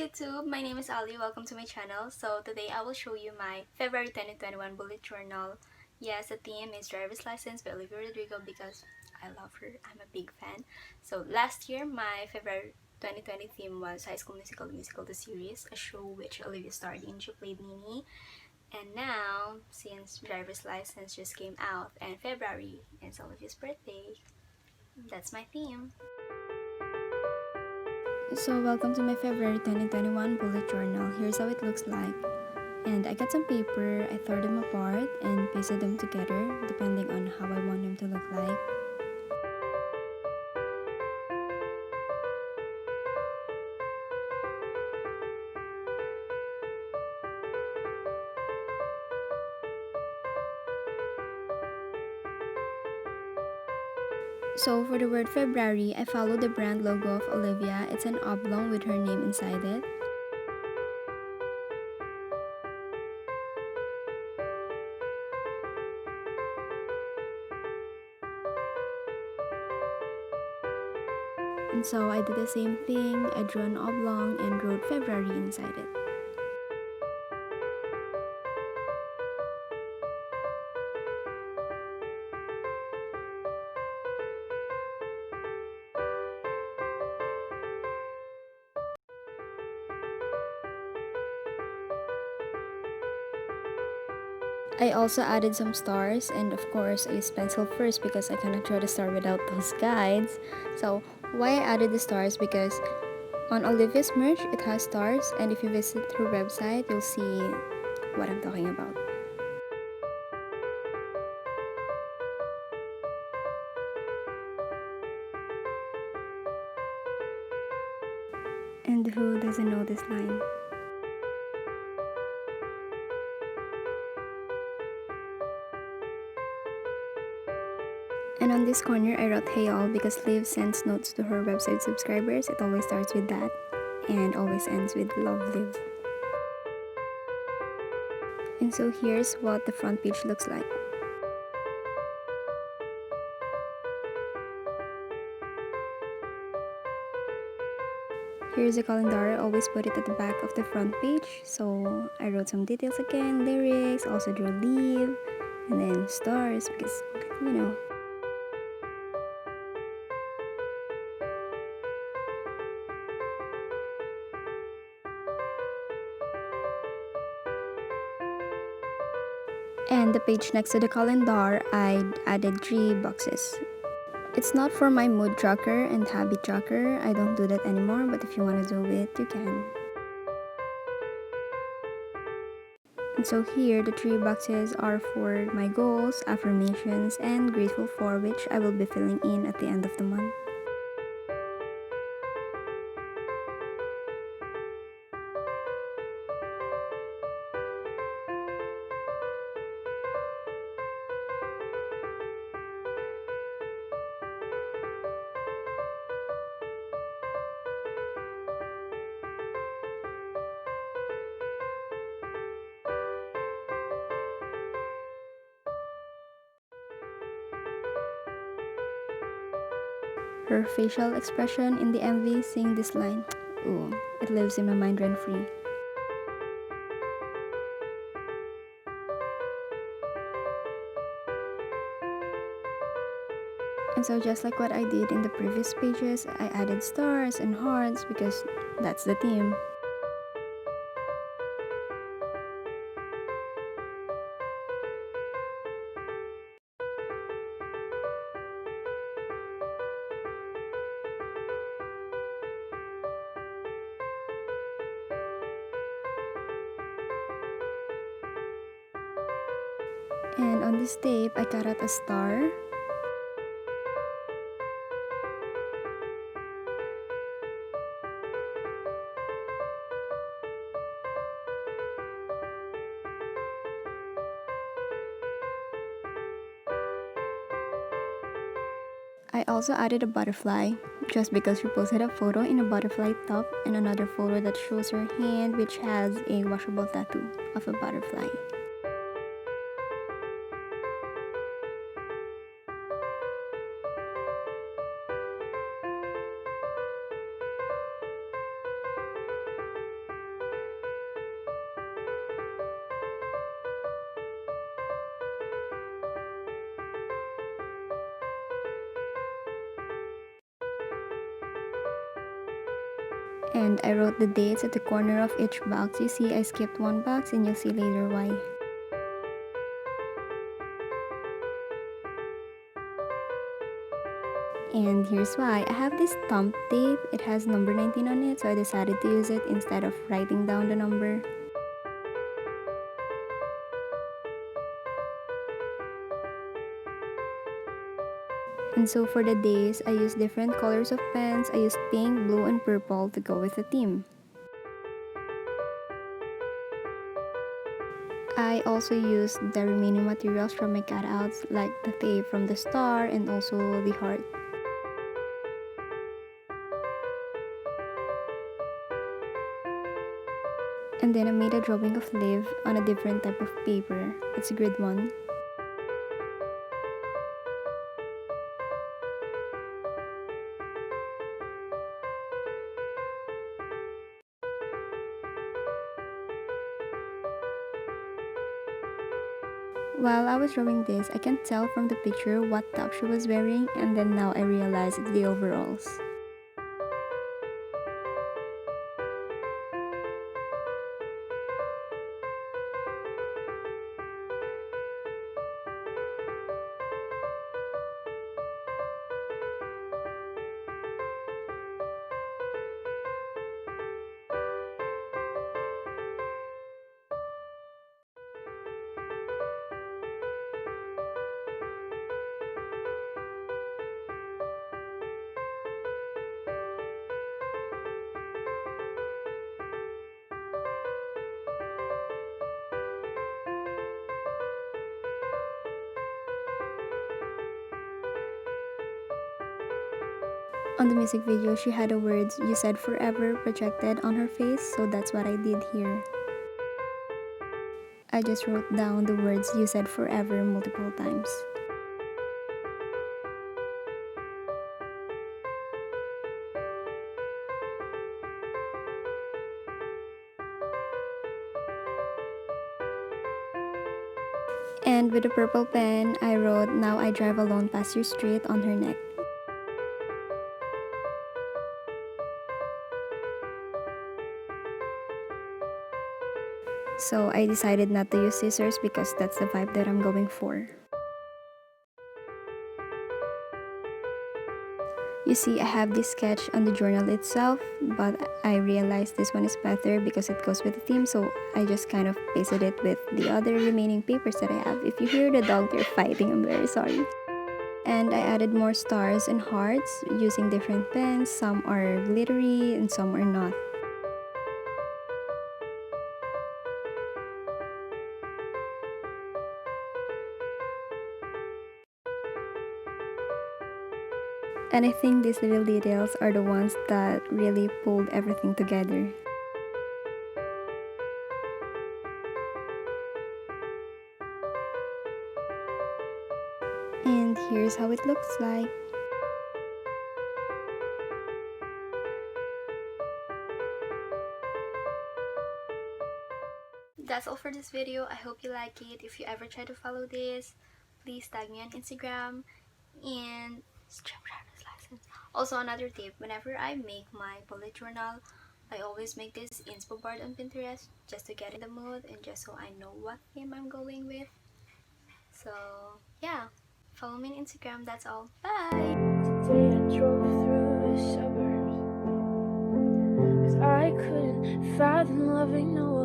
YouTube, my name is Ali. Welcome to my channel. So today I will show you my February 2021 bullet journal. Yes, the theme is driver's license by Olivia Rodrigo because I love her. I'm a big fan. So last year my February 2020 theme was High School Musical the series, a show which Olivia starred in. She played Nini. And now, since driver's license just came out and February is Olivia's birthday, that's my theme. So welcome to my February 2021 bullet journal. Here's how it looks like. And I got some paper, I tore them apart and pasted them together depending on how I want them to look like. So for the word February, I followed the brand logo of Olivia. It's an oblong with her name inside it. And so I did the same thing. I drew an oblong and wrote February inside it. I also added some stars, and of course I used pencil first because I cannot draw the star without those guides. So why I added the stars, because on Olivia's merch it has stars, and if you visit her website you'll see what I'm talking about. And who doesn't know this line? And on this corner, I wrote "Hey all" because Liv sends notes to her website subscribers. It always starts with that and always ends with "Love Liv." And so here's what the front page looks like. Here's a calendar. I always put it at the back of the front page. So I wrote some details again, lyrics, also drew Liv, and then stars because, you know. And the page next to the calendar, I added 3 boxes. It's not for my mood tracker and habit tracker. I don't do that anymore, but if you want to do it, you can. And so here, the 3 boxes are for my goals, affirmations, and grateful for, which I will be filling in at the end of the month. Her facial expression in the MV saying this line, ooh, it lives in my mind rent-free. And so just like what I did in the previous pages, I added stars and hearts because that's the theme. And on this tape, I cut out a star. I also added a butterfly, just because she posted a photo in a butterfly top and another photo that shows her hand, which has a washable tattoo of a butterfly. And I wrote the dates at the corner of each box. You see, I skipped one box and you'll see later why. And here's why. I have this thumb tape. It has number 19 on it, so I decided to use it instead of writing down the number. And so for the days, I used different colors of pens. I used pink, blue, and purple to go with the theme. I also used the remaining materials from my cutouts, like the tape from the star and also the heart. And then I made a drawing of Liv on a different type of paper. It's a grid 1. While I was drawing this, I can't tell from the picture what top she was wearing, and then now I realize it's the overalls. On the music video, she had the words "You said forever" projected on her face, so that's what I did here. I just wrote down the words "You said forever" multiple times. And with a purple pen, I wrote "Now I drive alone past your street" on her neck. So I decided not to use scissors because that's the vibe that I'm going for. You see, I have this sketch on the journal itself, but I realized this one is better because it goes with the theme, so I just kind of pasted it with the other remaining papers that I have. If you hear the dog, they're fighting, I'm very sorry. And I added more stars and hearts using different pens. Some are glittery and some are not. And I think these little details are the ones that really pulled everything together. And here's how it looks like. That's all for this video. I hope you like it. If you ever try to follow this, please tag me on Instagram and driver's license. Also, another tip, whenever I make my bullet journal, I always make this inspo board on Pinterest just to get in the mood and just so I know what theme I'm going with. So yeah, follow me on Instagram. That's all. Bye! Today I drove through the suburbs, 'cause I couldn't fathom loving no one.